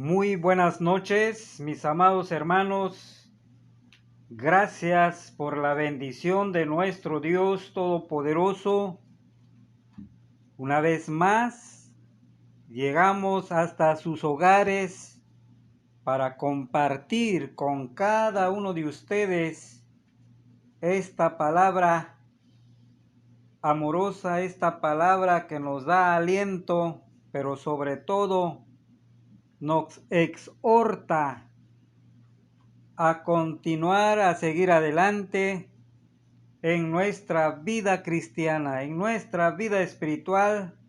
Muy buenas noches, mis amados hermanos. Gracias por la bendición de nuestro Dios Todopoderoso. Una vez más, llegamos hasta sus hogares para compartir con cada uno de ustedes esta palabra amorosa, esta palabra que nos da aliento, pero sobre todo nos exhorta a continuar, a seguir adelante en nuestra vida cristiana, en nuestra vida espiritual,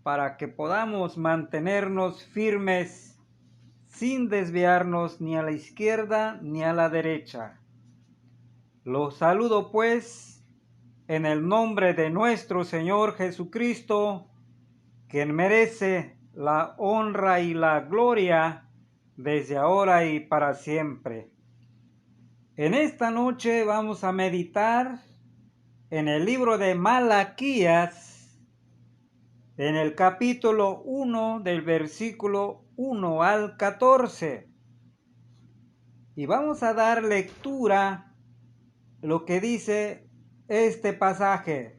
para que podamos mantenernos firmes sin desviarnos ni a la izquierda ni a la derecha. Los saludo pues en el nombre de nuestro Señor Jesucristo, quien merece la honra y la gloria desde ahora y para siempre. En esta noche vamos a meditar en el libro de Malaquías, en el capítulo 1 del versículo 1 al 14. Y vamos a dar lectura a lo que dice este pasaje.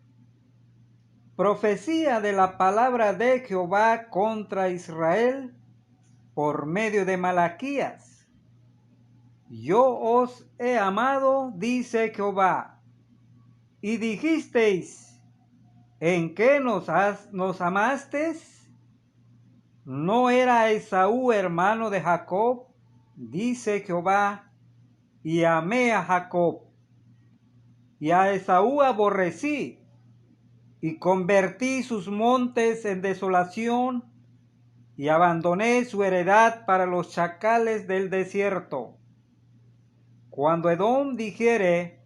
Profecía de la palabra de Jehová contra Israel por medio de Malaquías. Yo os he amado, dice Jehová, y dijisteis, ¿en qué nos amasteis? ¿No era Esaú hermano de Jacob? Dice Jehová, y amé a Jacob, y a Esaú aborrecí, y convertí sus montes en desolación, y abandoné su heredad para los chacales del desierto. Cuando Edom dijere,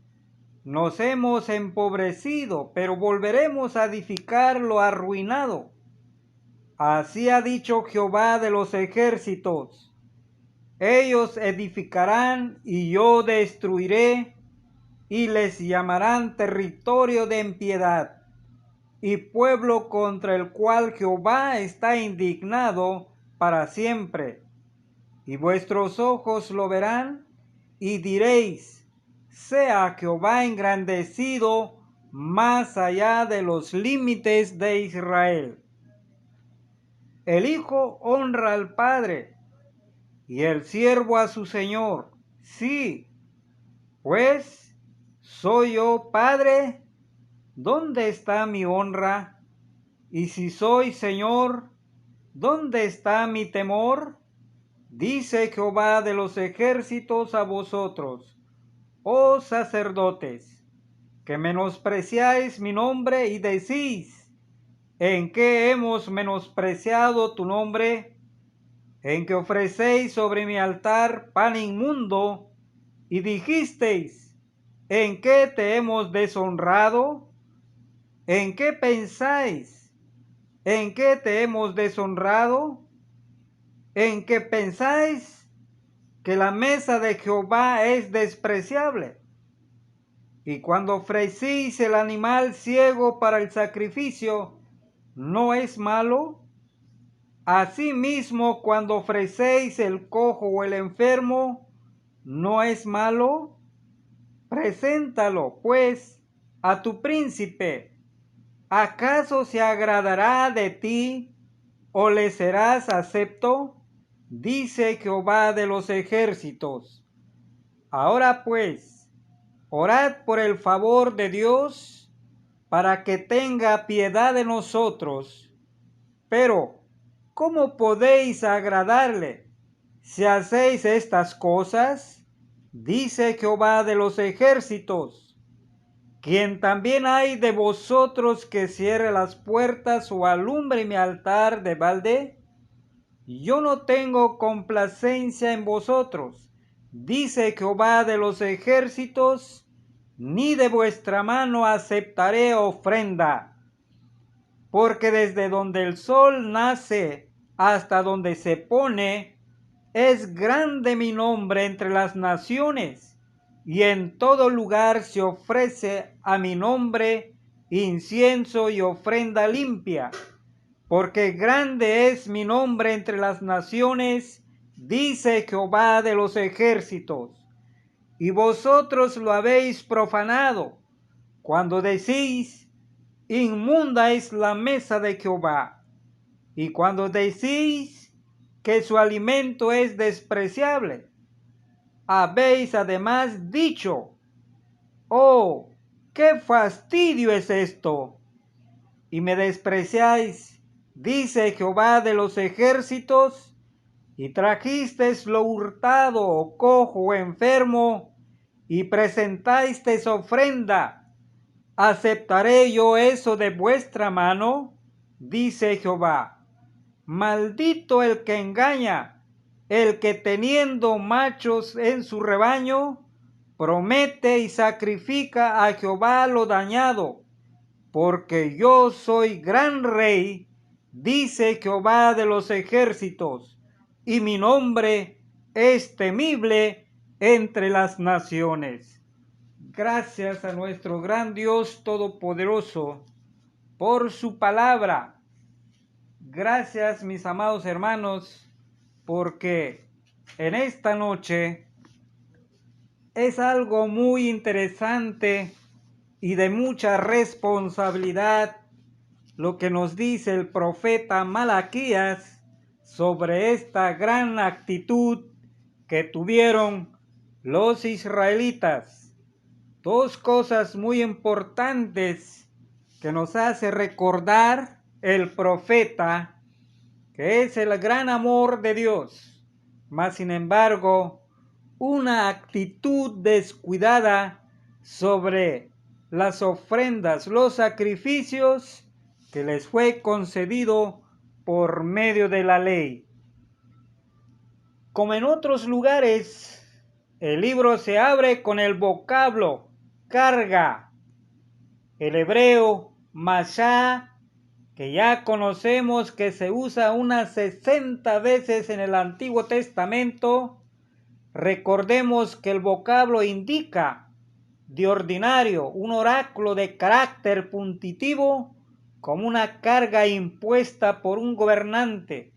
nos hemos empobrecido, pero volveremos a edificar lo arruinado. Así ha dicho Jehová de los ejércitos. Ellos edificarán y yo destruiré, y les llamarán territorio de impiedad, y pueblo contra el cual Jehová está indignado para siempre. Y vuestros ojos lo verán, y diréis, sea Jehová engrandecido más allá de los límites de Israel. El hijo honra al padre, y el siervo a su señor. Sí, pues, ¿soy yo padre? ¿Dónde está mi honra? Y si soy señor, ¿dónde está mi temor? Dice Jehová de los ejércitos a vosotros, oh sacerdotes, que menospreciáis mi nombre y decís, ¿en qué hemos menospreciado tu nombre? En que ofrecéis sobre mi altar pan inmundo, y dijisteis, ¿en qué te hemos deshonrado? ¿En qué pensáis? ¿En qué te hemos deshonrado? ¿En qué pensáis que la mesa de Jehová es despreciable? Y cuando ofrecéis el animal ciego para el sacrificio, ¿no es malo? Asimismo, cuando ofrecéis el cojo o el enfermo, ¿no es malo? Preséntalo, pues, a tu príncipe. ¿Acaso se agradará de ti o le serás acepto? Dice Jehová de los ejércitos. Ahora pues, orad por el favor de Dios para que tenga piedad de nosotros. Pero, ¿cómo podéis agradarle si hacéis estas cosas? Dice Jehová de los ejércitos. Quien también hay de vosotros que cierre las puertas o alumbre mi altar de balde. Yo no tengo complacencia en vosotros, dice Jehová de los ejércitos, ni de vuestra mano aceptaré ofrenda. Porque desde donde el sol nace hasta donde se pone, es grande mi nombre entre las naciones, y en todo lugar se ofrece a mi nombre incienso y ofrenda limpia. porque grande es mi nombre entre las naciones, dice Jehová de los ejércitos, y vosotros lo habéis profanado, cuando decís, inmunda es la mesa de Jehová, y cuando decís que su alimento es despreciable. Habéis además dicho, oh, qué fastidio es esto, y me despreciáis, dice Jehová de los ejércitos, y trajisteis lo hurtado, o cojo, o enfermo, y presentasteis ofrenda. ¿Aceptaré yo eso de vuestra mano? Dice Jehová. Maldito el que engaña, el que teniendo machos en su rebaño, promete y sacrifica a Jehová lo dañado, porque yo soy gran rey, dice Jehová de los ejércitos, y mi nombre es temible entre las naciones. Gracias a nuestro gran Dios Todopoderoso por su palabra. Gracias, mis amados hermanos, porque en esta noche es algo muy interesante y de mucha responsabilidad lo que nos dice el profeta Malaquías sobre esta gran actitud que tuvieron los israelitas. Dos cosas muy importantes que nos hace recordar el profeta, que es el gran amor de Dios, mas sin embargo, una actitud descuidada sobre las ofrendas, los sacrificios que les fue concedido por medio de la ley. Como en otros lugares, el libro se abre con el vocablo carga, el hebreo mashá, que ya conocemos que se usa unas 60 veces en el Antiguo Testamento. Recordemos que el vocablo indica de ordinario un oráculo de carácter puntitivo como una carga impuesta por un gobernante,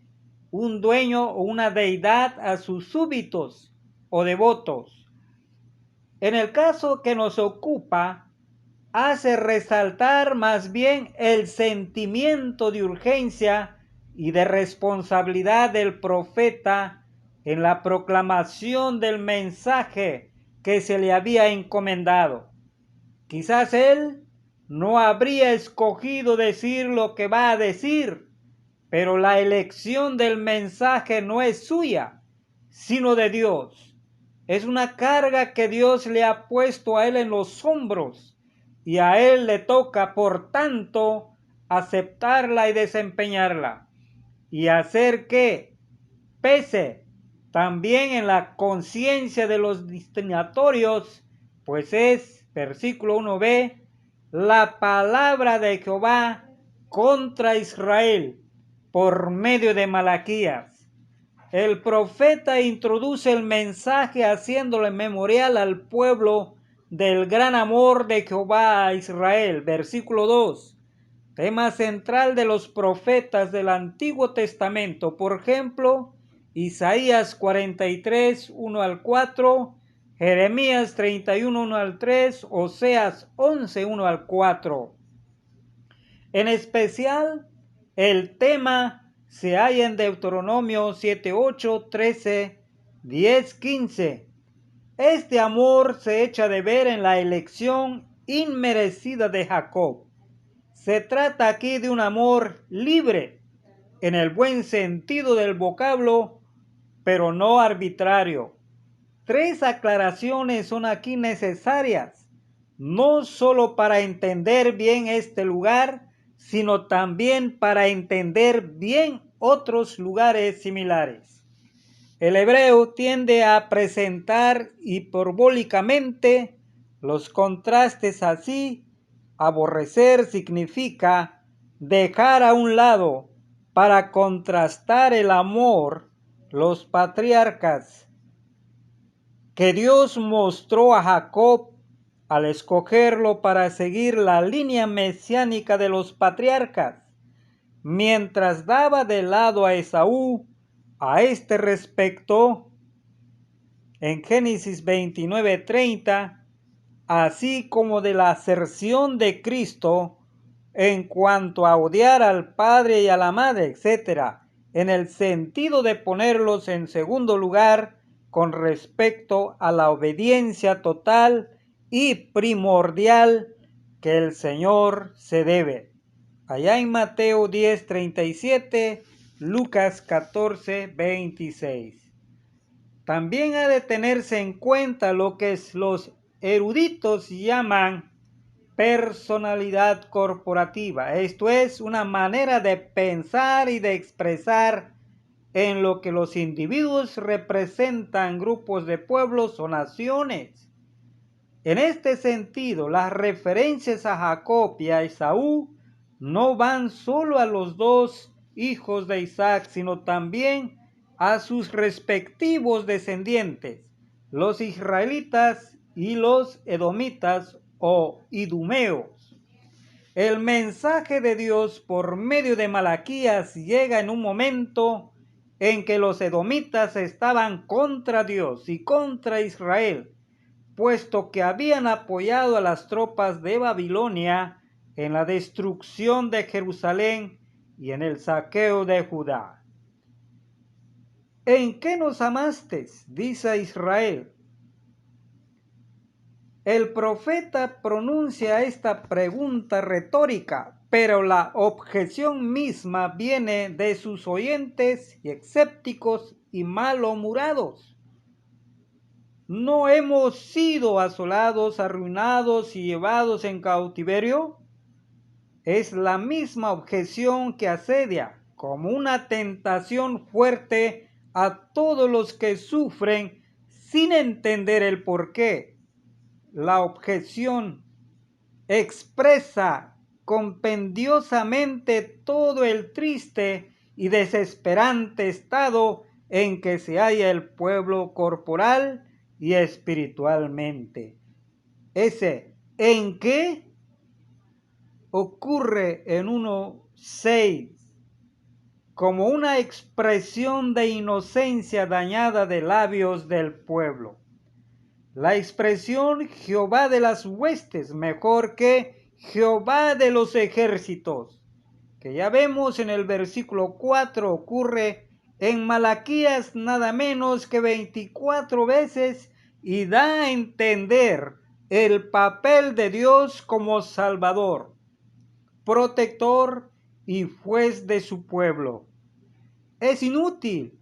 un dueño o una deidad a sus súbditos o devotos. En el caso que nos ocupa, hace resaltar más bien el sentimiento de urgencia y de responsabilidad del profeta en la proclamación del mensaje que se le había encomendado. Quizás él no habría escogido decir lo que va a decir, pero la elección del mensaje no es suya, sino de Dios. Es una carga que Dios le ha puesto a él en los hombros, y a él le toca, por tanto, aceptarla y desempeñarla, y hacer que pese también en la conciencia de los destinatorios, pues es, versículo 1b, la palabra de Jehová contra Israel por medio de Malaquías. El profeta introduce el mensaje haciéndole memorial al pueblo del gran amor de Jehová a Israel. Versículo 2. Tema central de los profetas del Antiguo Testamento. Por ejemplo, Isaías 43, 1 al 4, Jeremías 31, 1 al 3, Oseas 11, 1 al 4. En especial, el tema se halla en Deuteronomio 7, 8, 13, 10, 15. Este amor se echa de ver en la elección inmerecida de Jacob. Se trata aquí de un amor libre, en el buen sentido del vocablo, pero no arbitrario. Tres aclaraciones son aquí necesarias, no solo para entender bien este lugar, sino también para entender bien otros lugares similares. El hebreo tiende a presentar hiperbólicamente los contrastes así. Aborrecer significa dejar a un lado para contrastar el amor, los patriarcas que Dios mostró a Jacob al escogerlo para seguir la línea mesiánica de los patriarcas. mientras daba de lado a Esaú a este respecto, en Génesis 29:30, así como de la aserción de Cristo en cuanto a odiar al padre y a la madre, etc., en el sentido de ponerlos en segundo lugar con respecto a la obediencia total y primordial que el Señor se debe. Allá en Mateo 10:37, Lucas 14:26. También ha de tenerse en cuenta lo que los eruditos llaman personalidad corporativa. Esto es una manera de pensar y de expresar en lo que los individuos representan grupos de pueblos o naciones. En este sentido, las referencias a Jacob y a Esaú no van solo a los dos hijos de Isaac, sino también a sus respectivos descendientes, los israelitas y los edomitas o idumeos. El mensaje de Dios por medio de Malaquías llega en un momento en que los edomitas estaban contra Dios y contra Israel, puesto que habían apoyado a las tropas de Babilonia en la destrucción de Jerusalén y en el saqueo de Judá. ¿En qué nos amaste?, dice Israel. El profeta pronuncia esta pregunta retórica, pero la objeción misma viene de sus oyentes y escépticos y malhumorados. ¿No hemos sido asolados, arruinados y llevados en cautiverio? Es la misma objeción que asedia como una tentación fuerte a todos los que sufren sin entender el porqué. La objeción expresa compendiosamente todo el triste y desesperante estado en que se halla el pueblo corporal y espiritualmente. Ese ¿en qué? Ocurre en 1:6 como una expresión de inocencia dañada de labios del pueblo. La expresión Jehová de las huestes, mejor que Jehová de los ejércitos, que ya vemos en el versículo 4, ocurre en Malaquías nada menos que 24 veces y da a entender el papel de Dios como Salvador, protector y juez de su pueblo. Es inútil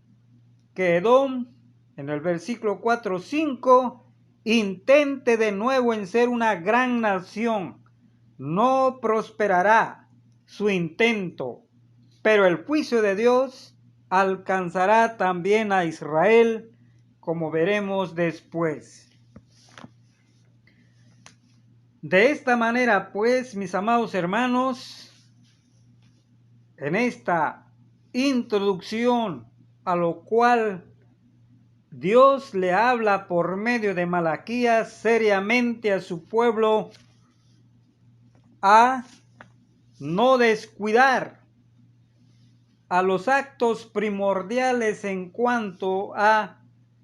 que Edom, en el versículo 4:5, intente de nuevo en ser una gran nación. No prosperará su intento, pero el juicio de Dios alcanzará también a Israel, como veremos después. De esta manera, pues, mis amados hermanos, en esta introducción a lo cual Dios le habla por medio de Malaquías seriamente a su pueblo a no descuidar a los actos primordiales en cuanto a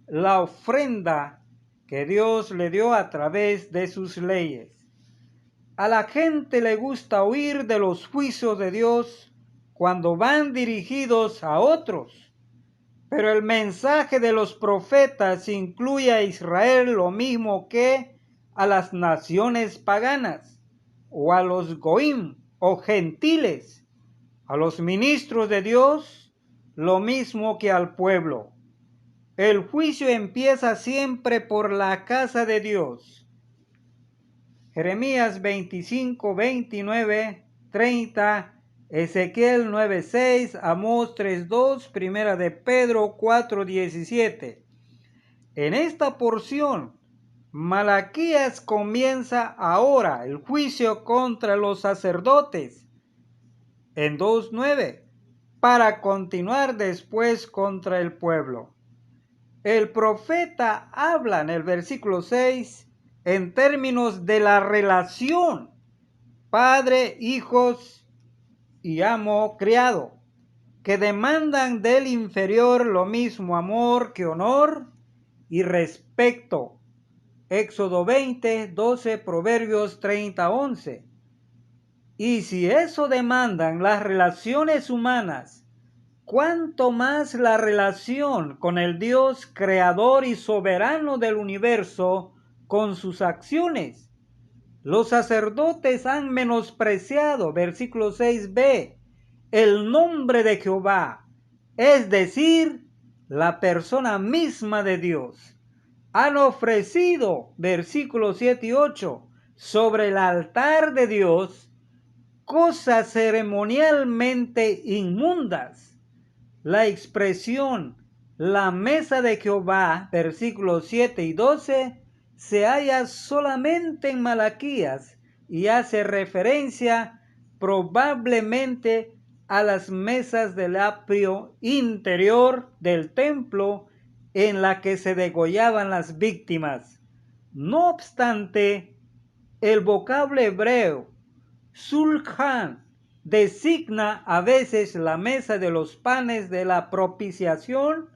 la ofrenda que Dios le dio a través de sus leyes. A la gente le gusta oír de los juicios de Dios cuando van dirigidos a otros. Pero el mensaje de los profetas incluye a Israel lo mismo que a las naciones paganas, o a los goim, o gentiles, a los ministros de Dios, lo mismo que al pueblo. El juicio empieza siempre por la casa de Dios. Jeremías 25, 29, 30, Ezequiel 9:6, Amós 3:2, Primera de Pedro 4:17. En esta porción, Malaquías comienza ahora el juicio contra los sacerdotes en 2:9, para continuar después contra el pueblo. El profeta habla en el versículo 6 en términos de la relación padre, hijos y amo criado, que demandan del inferior lo mismo amor que honor y respeto. Éxodo 20, 12, Proverbios 30, 11. Y si eso demandan las relaciones humanas, ¿cuánto más la relación con el Dios creador y soberano del universo con sus acciones? Los sacerdotes han menospreciado, versículo 6b, el nombre de Jehová, es decir, la persona misma de Dios. Han ofrecido, versículos 7 y 8, sobre el altar de Dios, cosas ceremonialmente inmundas. La expresión la mesa de Jehová, versículos 7 y 12, se halla solamente en Malaquías y hace referencia probablemente a las mesas del atrio interior del templo en la que se degollaban las víctimas. No obstante, el vocablo hebreo Sulhan designa a veces la mesa de los panes de la propiciación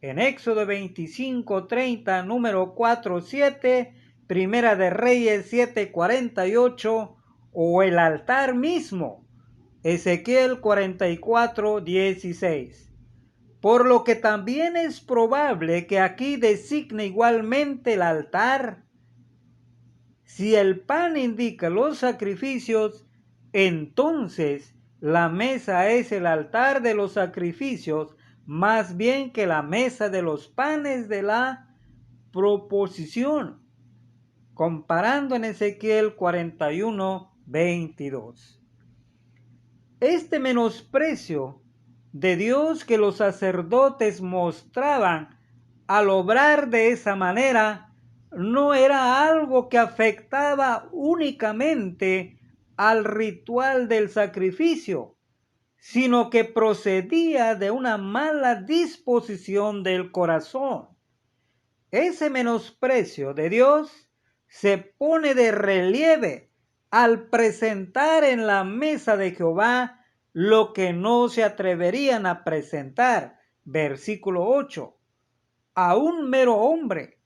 en Éxodo 25:30, número 4:7, Primera de Reyes 7:48 o el altar mismo, Ezequiel 44:16. Por lo que también es probable que aquí designe igualmente el altar. Si el pan indica los sacrificios, entonces la mesa es el altar de los sacrificios, más bien que la mesa de los panes de la proposición, comparando en Ezequiel 41:22. Este menosprecio de Dios que los sacerdotes mostraban al obrar de esa manera no era algo que afectaba únicamente al ritual del sacrificio, sino que procedía de una mala disposición del corazón. Ese menosprecio de Dios se pone de relieve al presentar en la mesa de Jehová lo que no se atreverían a presentar. Versículo 8. A un mero hombre.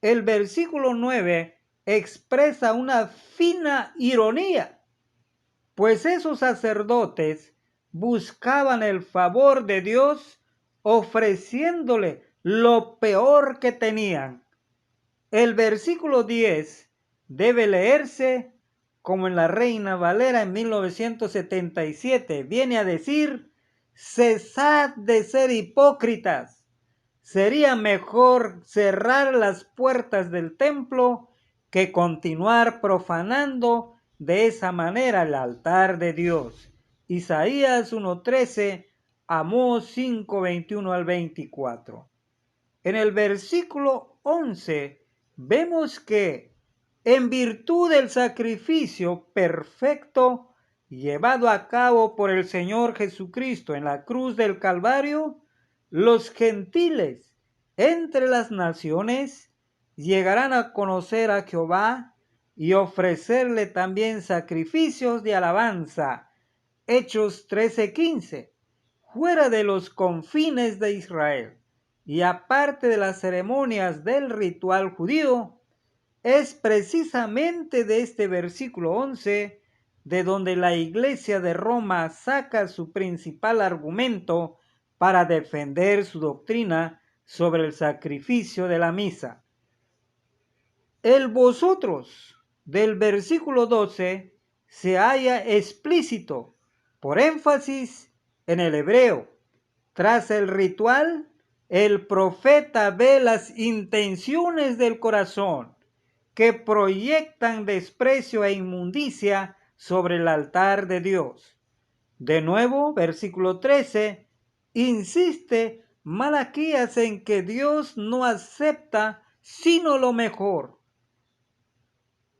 El versículo 9 expresa una fina ironía, pues esos sacerdotes buscaban el favor de Dios ofreciéndole lo peor que tenían. El versículo 10 debe leerse como en la Reina Valera en 1977. Viene a decir: cesad de ser hipócritas. Sería mejor cerrar las puertas del templo que continuar profanando de esa manera el altar de Dios. Isaías 1:13, Amós 5:21 al 24. En el versículo 11 vemos que en virtud del sacrificio perfecto llevado a cabo por el Señor Jesucristo en la cruz del Calvario, los gentiles entre las naciones llegarán a conocer a Jehová y ofrecerle también sacrificios de alabanza. Hechos 13:15, fuera de los confines de Israel y aparte de las ceremonias del ritual judío. Es precisamente de este versículo 11 de donde la Iglesia de Roma saca su principal argumento para defender su doctrina sobre el sacrificio de la misa. El vosotros del versículo 12 se halla explícito por énfasis en el hebreo. Tras el ritual, el profeta ve las intenciones del corazón que proyectan desprecio e inmundicia sobre el altar de Dios. De nuevo, versículo 13, insiste Malaquías en que Dios no acepta sino lo mejor.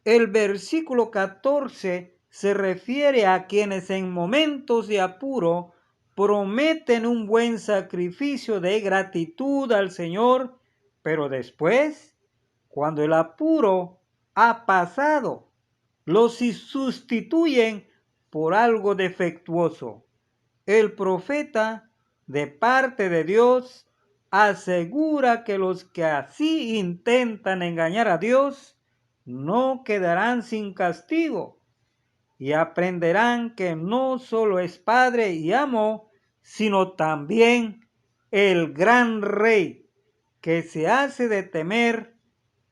El versículo 14 se refiere a quienes en momentos de apuro prometen un buen sacrificio de gratitud al Señor, pero después, cuando el apuro ha pasado, los sustituyen por algo defectuoso. El profeta, de parte de Dios, asegura que los que así intentan engañar a Dios no quedarán sin castigo y aprenderán que no solo es Padre y amo, sino también el gran Rey, que se hace de temer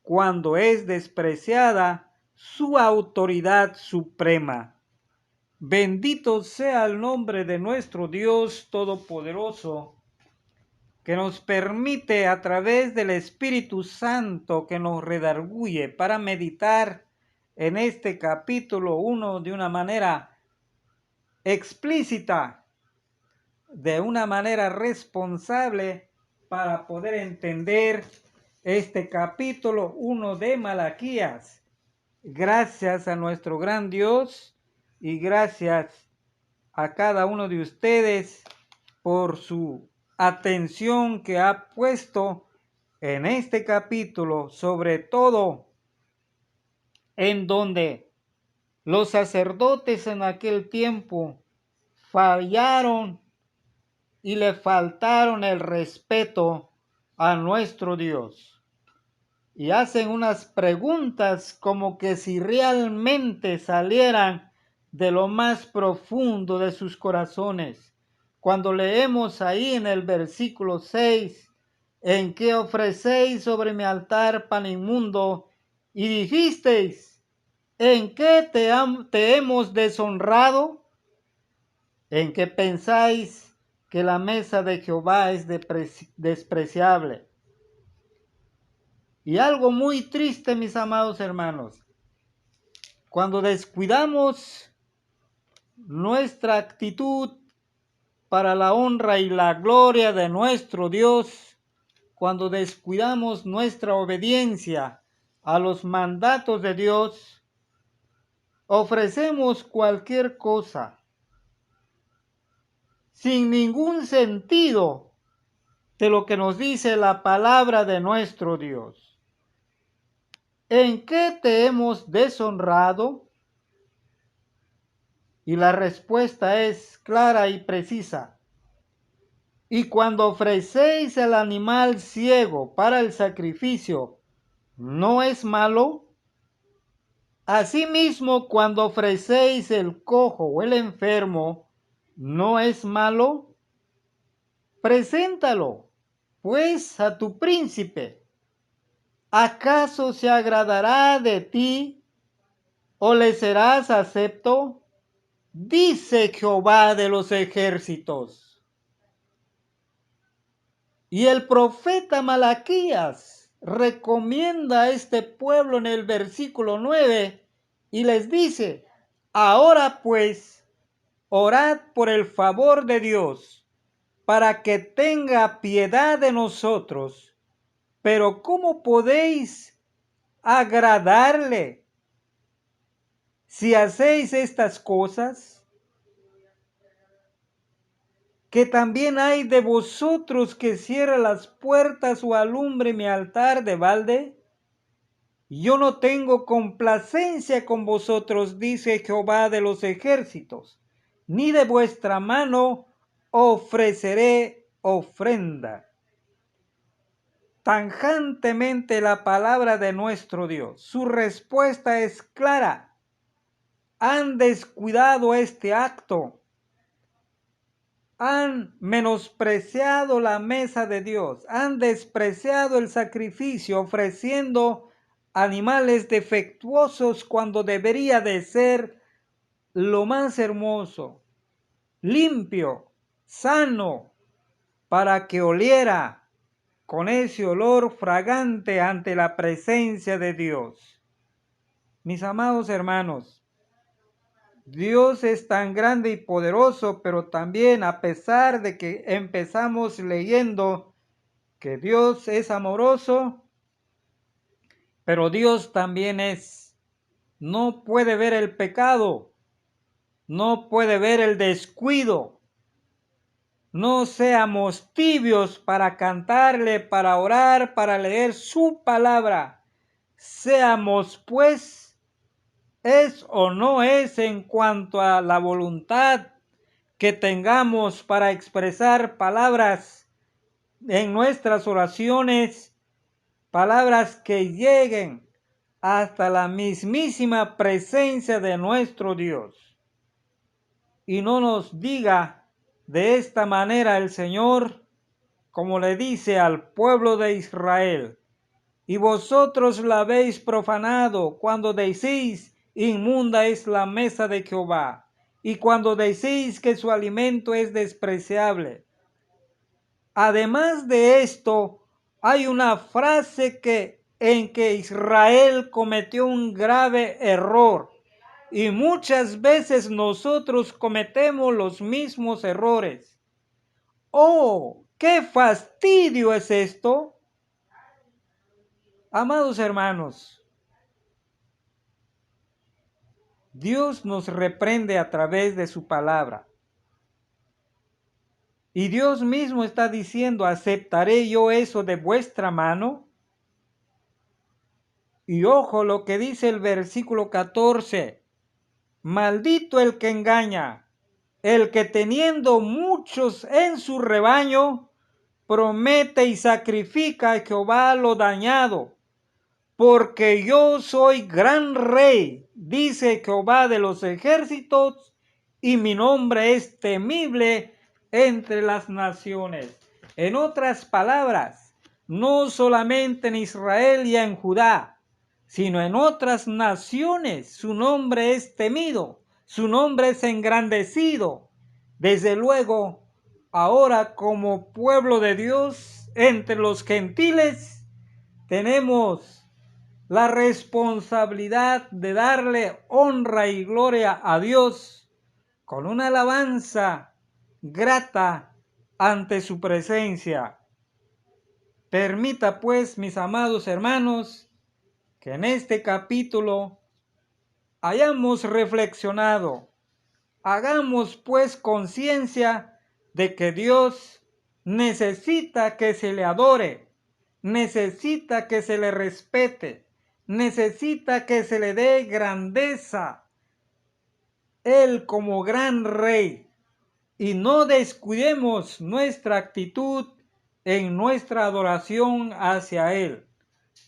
cuando es despreciada su autoridad suprema. Bendito sea el nombre de nuestro Dios Todopoderoso, que nos permite a través del Espíritu Santo que nos redarguye para meditar en este capítulo 1 de una manera explícita, de una manera responsable, para poder entender este capítulo 1 de Malaquías. Gracias a nuestro gran Dios y gracias a cada uno de ustedes por su atención que ha puesto en este capítulo, sobre todo en donde los sacerdotes en aquel tiempo fallaron y le faltaron el respeto a nuestro Dios. Y hacen unas preguntas como que si realmente salieran de lo más profundo de sus corazones. Cuando leemos ahí en el versículo 6, en que ofrecéis sobre mi altar pan inmundo, y dijisteis, ¿en qué te hemos deshonrado? ¿En que pensáis que la mesa de Jehová es despreciable? Y algo muy triste, mis amados hermanos, cuando descuidamos nuestra actitud para la honra y la gloria de nuestro Dios, cuando descuidamos nuestra obediencia a los mandatos de Dios, ofrecemos cualquier cosa sin ningún sentido de lo que nos dice la palabra de nuestro Dios. ¿En qué te hemos deshonrado? Y la respuesta es clara y precisa. Y cuando ofrecéis el animal ciego para el sacrificio, ¿no es malo? Asimismo, cuando ofrecéis el cojo o el enfermo, ¿no es malo? Preséntalo, pues, a tu príncipe. ¿Acaso se agradará de ti o le serás acepto? Dice Jehová de los ejércitos. Y el profeta Malaquías recomienda a este pueblo en el versículo 9 y les dice, ahora pues, orad por el favor de Dios, para que tenga piedad de nosotros. Pero ¿cómo podéis agradarle si hacéis estas cosas? Que también hay de vosotros que cierra las puertas o alumbre mi altar de balde. Yo no tengo complacencia con vosotros, dice Jehová de los ejércitos, ni de vuestra mano ofreceré ofrenda. Tajantemente la palabra de nuestro Dios. Su respuesta es clara. Han descuidado este acto. Han menospreciado la mesa de Dios, han despreciado el sacrificio ofreciendo animales defectuosos cuando debería de ser lo más hermoso, limpio, sano, para que oliera con ese olor fragante ante la presencia de Dios. Mis amados hermanos, Dios es tan grande y poderoso, pero también a pesar de que empezamos leyendo que Dios es amoroso, pero Dios también no puede ver el pecado, no puede ver el descuido. No seamos tibios para cantarle, para orar, para leer su palabra. Seamos pues ¿Es o no es en cuanto a la voluntad que tengamos para expresar palabras en nuestras oraciones, palabras que lleguen hasta la mismísima presencia de nuestro Dios? Y no nos diga de esta manera el Señor, como le dice al pueblo de Israel: y vosotros la habéis profanado cuando decís: inmunda es la mesa de Jehová, y cuando decís que su alimento es despreciable. Además de esto, hay una frase en que Israel cometió un grave error, y muchas veces nosotros cometemos los mismos errores. ¡Oh, qué fastidio es esto! Amados hermanos, Dios nos reprende a través de su palabra. Y Dios mismo está diciendo: ¿aceptaré yo eso de vuestra mano? Y ojo lo que dice el versículo 14. Maldito el que engaña, el que teniendo muchos en su rebaño, promete y sacrifica a Jehová lo dañado. Porque yo soy gran rey, dice Jehová de los ejércitos, y mi nombre es temible entre las naciones. En otras palabras, no solamente en Israel y en Judá, sino en otras naciones su nombre es temido, su nombre es engrandecido. Desde luego, ahora como pueblo de Dios, entre los gentiles, tenemos la responsabilidad de darle honra y gloria a Dios con una alabanza grata ante su presencia. Permita pues, mis amados hermanos, que en este capítulo hayamos reflexionado. Hagamos pues conciencia de que Dios necesita que se le adore, necesita que se le respete, necesita que se le dé grandeza, Él como gran rey, y no descuidemos nuestra actitud en nuestra adoración hacia Él.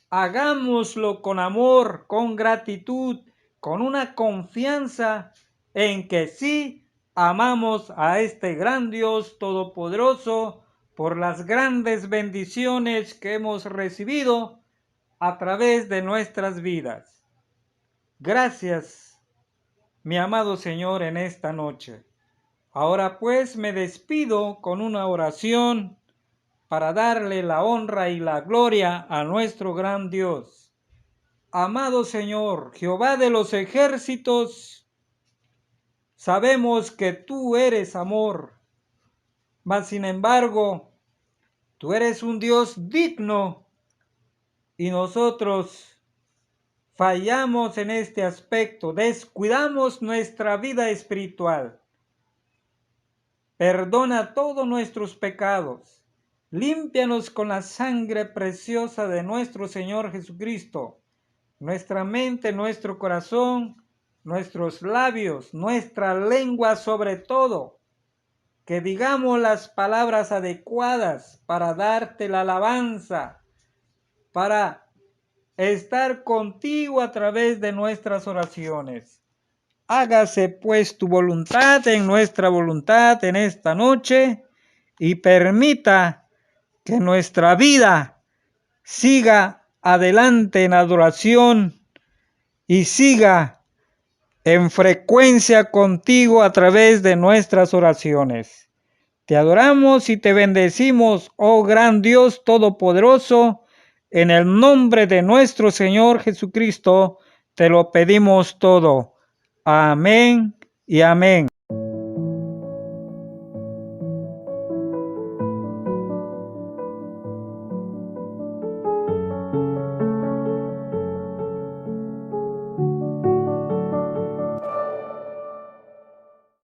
Hagámoslo con amor, con gratitud, con una confianza en que sí amamos a este gran Dios todopoderoso por las grandes bendiciones que hemos recibido a través de nuestras vidas. Gracias, mi amado Señor, en esta noche. Ahora pues me despido con una oración para darle la honra y la gloria a nuestro gran Dios. Amado Señor, Jehová de los ejércitos, sabemos que tú eres amor, mas sin embargo, tú eres un Dios digno y nosotros fallamos en este aspecto, descuidamos nuestra vida espiritual. Perdona todos nuestros pecados, límpianos con la sangre preciosa de nuestro Señor Jesucristo, nuestra mente, nuestro corazón, nuestros labios, nuestra lengua sobre todo, que digamos las palabras adecuadas para darte la alabanza, para estar contigo a través de nuestras oraciones. Hágase pues tu voluntad en nuestra voluntad en esta noche y permita que nuestra vida siga adelante en adoración y siga en frecuencia contigo a través de nuestras oraciones. Te adoramos y te bendecimos, oh gran Dios todopoderoso, en el nombre de nuestro Señor Jesucristo, te lo pedimos todo. Amén y amén.